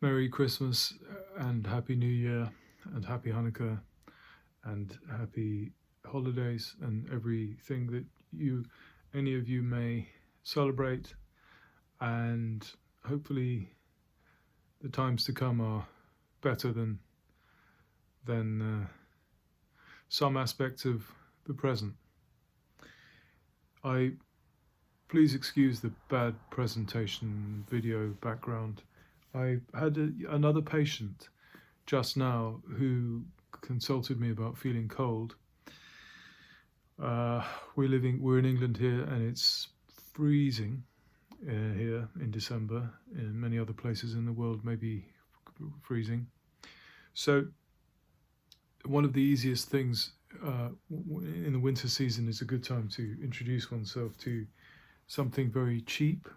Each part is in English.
Merry Christmas and Happy New Year and Happy Hanukkah and Happy Holidays and everything that any of you may celebrate, and hopefully the times to come are better than some aspects of the present. Please excuse the bad presentation video background. I had another patient just now who consulted me about feeling cold. We're in England here, and it's freezing here in December. In many other places in the world, maybe freezing. So one of the easiest things in the winter season is a good time to introduce oneself to something very cheap,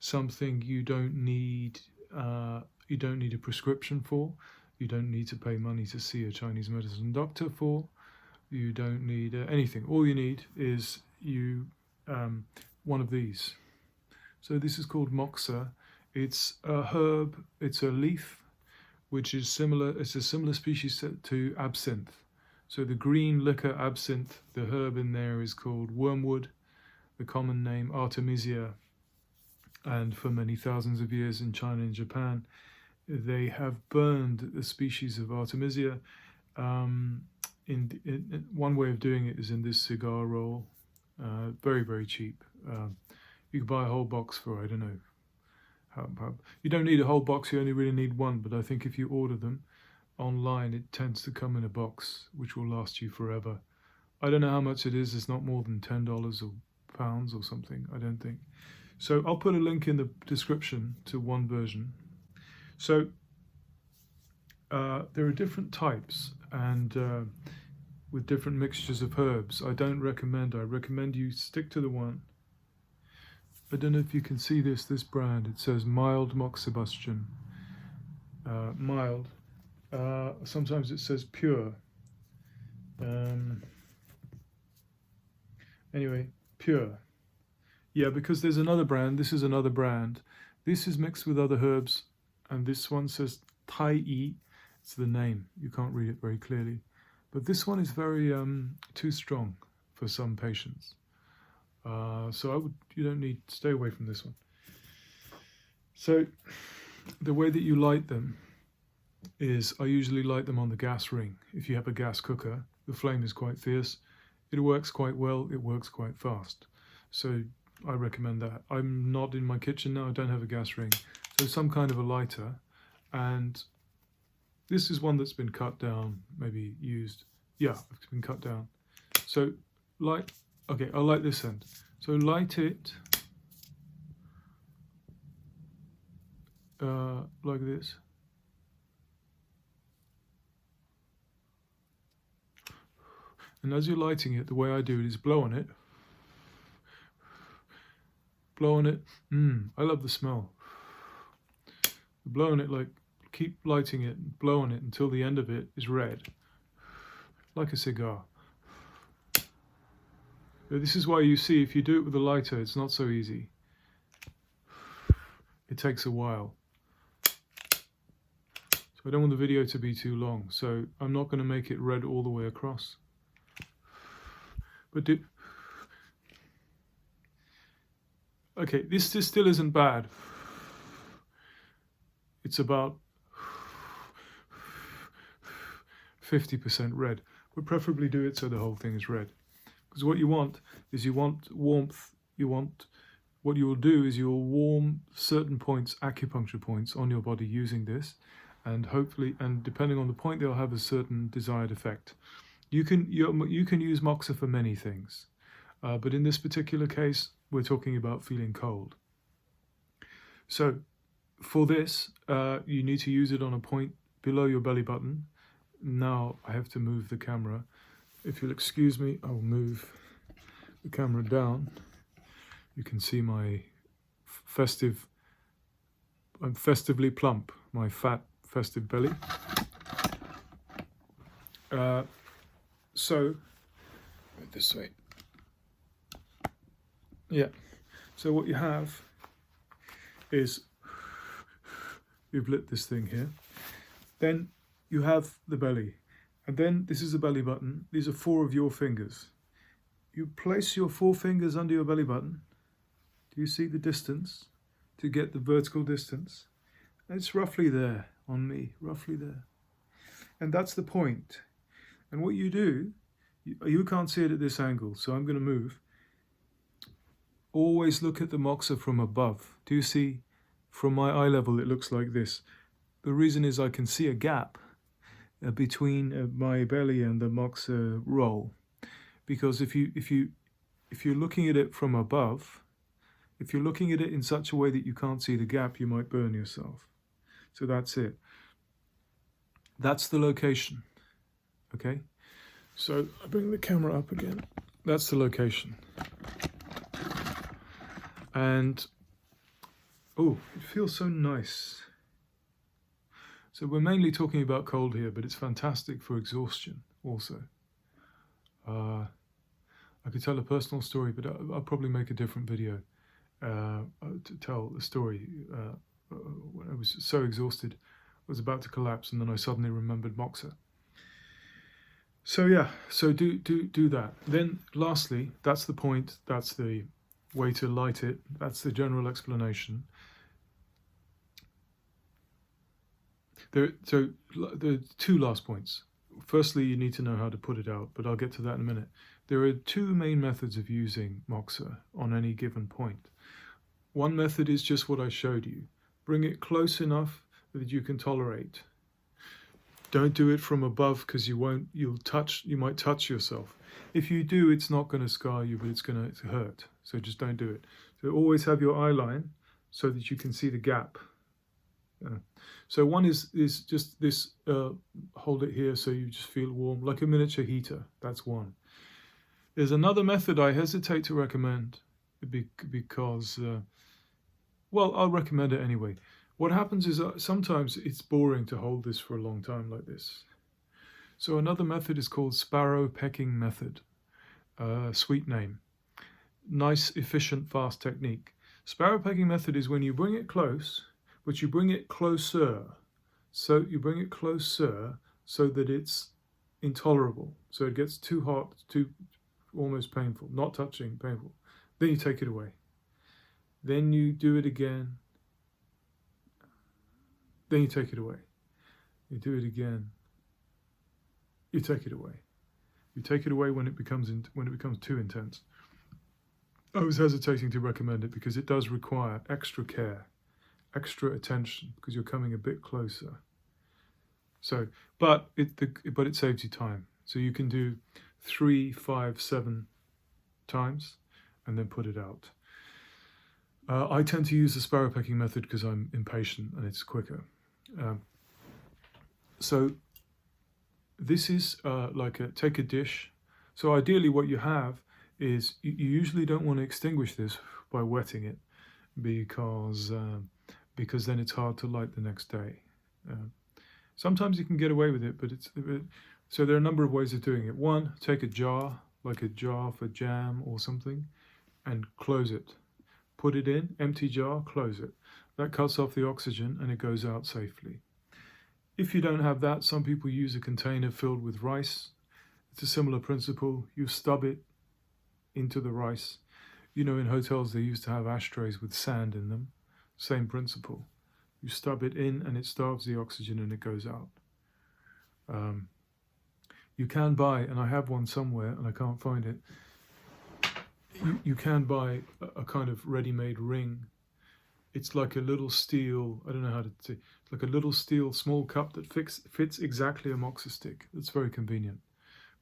something you don't need a prescription for. You don't need to pay money to see a Chinese medicine doctor for. You don't need anything. All you need is one of these. So this is called Moxa. It's a herb. It's a leaf, which is similar. It's a similar species to absinthe. So the green liquor absinthe, the herb in there is called wormwood, the common name Artemisia. And for many thousands of years in China and Japan, they have burned the species of Artemisia. In one way of doing it is in this cigar roll, very, very cheap. You can buy a whole box for, I don't know. You don't need a whole box, you only really need one, but I think if you order them online, it tends to come in a box, which will last you forever. I don't know how much it is. It's not more than $10 or pounds or something, I don't think. So I'll put a link in the description to one version. So there are different types, and with different mixtures of herbs. I recommend you stick to the one. I don't know if you can see this brand. It says mild moxibustion. Mild. Sometimes it says pure. Anyway, pure. Yeah, because there's another brand. This is another brand. This is mixed with other herbs, and this one says Tai Yi. It's the name. You can't read it very clearly. But this one is very too strong for some patients. So you don't need, stay away from this one. So the way that you light them is, I usually light them on the gas ring. If you have a gas cooker, the flame is quite fierce. It works quite well. It works quite fast. So I recommend that. I'm not in my kitchen now. I don't have a gas ring. So some kind of a lighter. And this is one that's been cut down, maybe used. Yeah, it's been cut down. So I light this end. So light it like this. And as you're lighting it, the way I do it is blow on it. Blow on it. I love the smell. Blow on it, like, keep lighting it, blow on it until the end of it is red, like a cigar. This is why you see, if you do it with a lighter, it's not so easy. It takes a while. So I don't want the video to be too long, so I'm not going to make it red all the way across. But okay, this still isn't bad. It's about 50% red, but preferably do it so the whole thing is red. Because what you want is, you want warmth. What you will do is you'll warm certain points, acupuncture points on your body using this, and hopefully, and depending on the point, they'll have a certain desired effect. You can use Moxa for many things, but in this particular case, we're talking about feeling cold. So for this, you need to use it on a point below your belly button. Now I have to move the camera. If you'll excuse me, I will move the camera down. You can see my I'm festively plump, my fat, festive belly. So, this way. Yeah. So what you have is You've lit this thing here. Then you have the belly. And then this is the belly button. These are 4 of your fingers. You place your 4 fingers under your belly button. Do you see the distance? To get the vertical distance. It's roughly there on me, roughly there. And that's the point. And what you do, you can't see it at this angle, so I'm going to move. Always look at the moxa from above. Do you see? From my eye level, it looks like this. The reason is I can see a gap between my belly and the moxa roll. Because if you're looking at it from above, if you're looking at it in such a way that you can't see the gap, you might burn yourself. So that's it. That's the location. Okay? So I bring the camera up again. That's the location. And, oh, it feels so nice. So we're mainly talking about cold here, but it's fantastic for exhaustion also. I could tell a personal story, but I'll probably make a different video to tell the story. When I was so exhausted, I was about to collapse, and then I suddenly remembered Moxa. So yeah, so do that. Then lastly, that's the point, that's the way to light it, that's the general explanation. There are 2 last points. Firstly, you need to know how to put it out, but I'll get to that in a minute. There are 2 main methods of using Moxa on any given point. One method is just what I showed you. Bring it close enough that you can tolerate. Don't do it from above because you might touch yourself. If you do, it's not going to scar you, but it's going to hurt. So just don't do it. So always have your eye line so that you can see the gap. So one is just this, hold it here so you just feel warm, like a miniature heater. That's one. There's another method I hesitate to recommend because, well, I'll recommend it anyway. What happens is sometimes it's boring to hold this for a long time like this. So another method is called sparrow pecking method. Sweet name. Nice, efficient, fast technique. Sparrow pecking method is when you bring it close, but you bring it closer. So you bring it closer so that it's intolerable. So it gets too hot, too almost painful, not touching, painful. Then you take it away. Then you do it again. Then you take it away. You do it again. You take it away. You take it away when it becomes too intense. I was hesitating to recommend it because it does require extra care, extra attention, because you're coming a bit closer. So, but it saves you time. So you can do 3, 5, 7 times, and then put it out. I tend to use the sparrow pecking method because I'm impatient and it's quicker. So this is take a dish. So ideally what you have is, you usually don't want to extinguish this by wetting it because then it's hard to light the next day. Sometimes you can get away with it, but so there are a number of ways of doing it. One, take a jar, like a jar for jam or something, and close it. Put it in, empty jar, close it. That cuts off the oxygen and it goes out safely. If you don't have that, some people use a container filled with rice. It's a similar principle. You stub it into the rice. You know, in hotels they used to have ashtrays with sand in them. Same principle. You stub it in and it starves the oxygen and it goes out. You can buy, and I have one somewhere and I can't find it, you can buy a kind of ready-made ring. It's like a little steel, I don't know how to say, it's like a little steel small cup that fits exactly a Moxa stick. That's very convenient.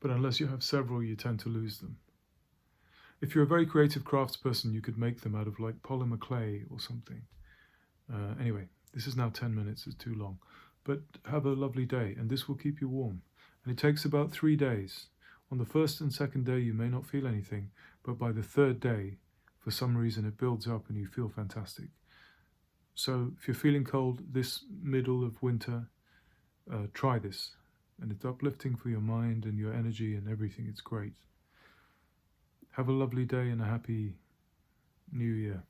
But unless you have several, you tend to lose them. If you're a very creative craftsperson, you could make them out of like polymer clay or something. Anyway, this is now 10 minutes, it's too long. But have a lovely day, and this will keep you warm. And it takes about 3 days. On the first and second day, you may not feel anything, but by the 3rd day, for some reason, it builds up and you feel fantastic. So if you're feeling cold this middle of winter, try this. And it's uplifting for your mind and your energy and everything. It's great. Have a lovely day and a happy New Year.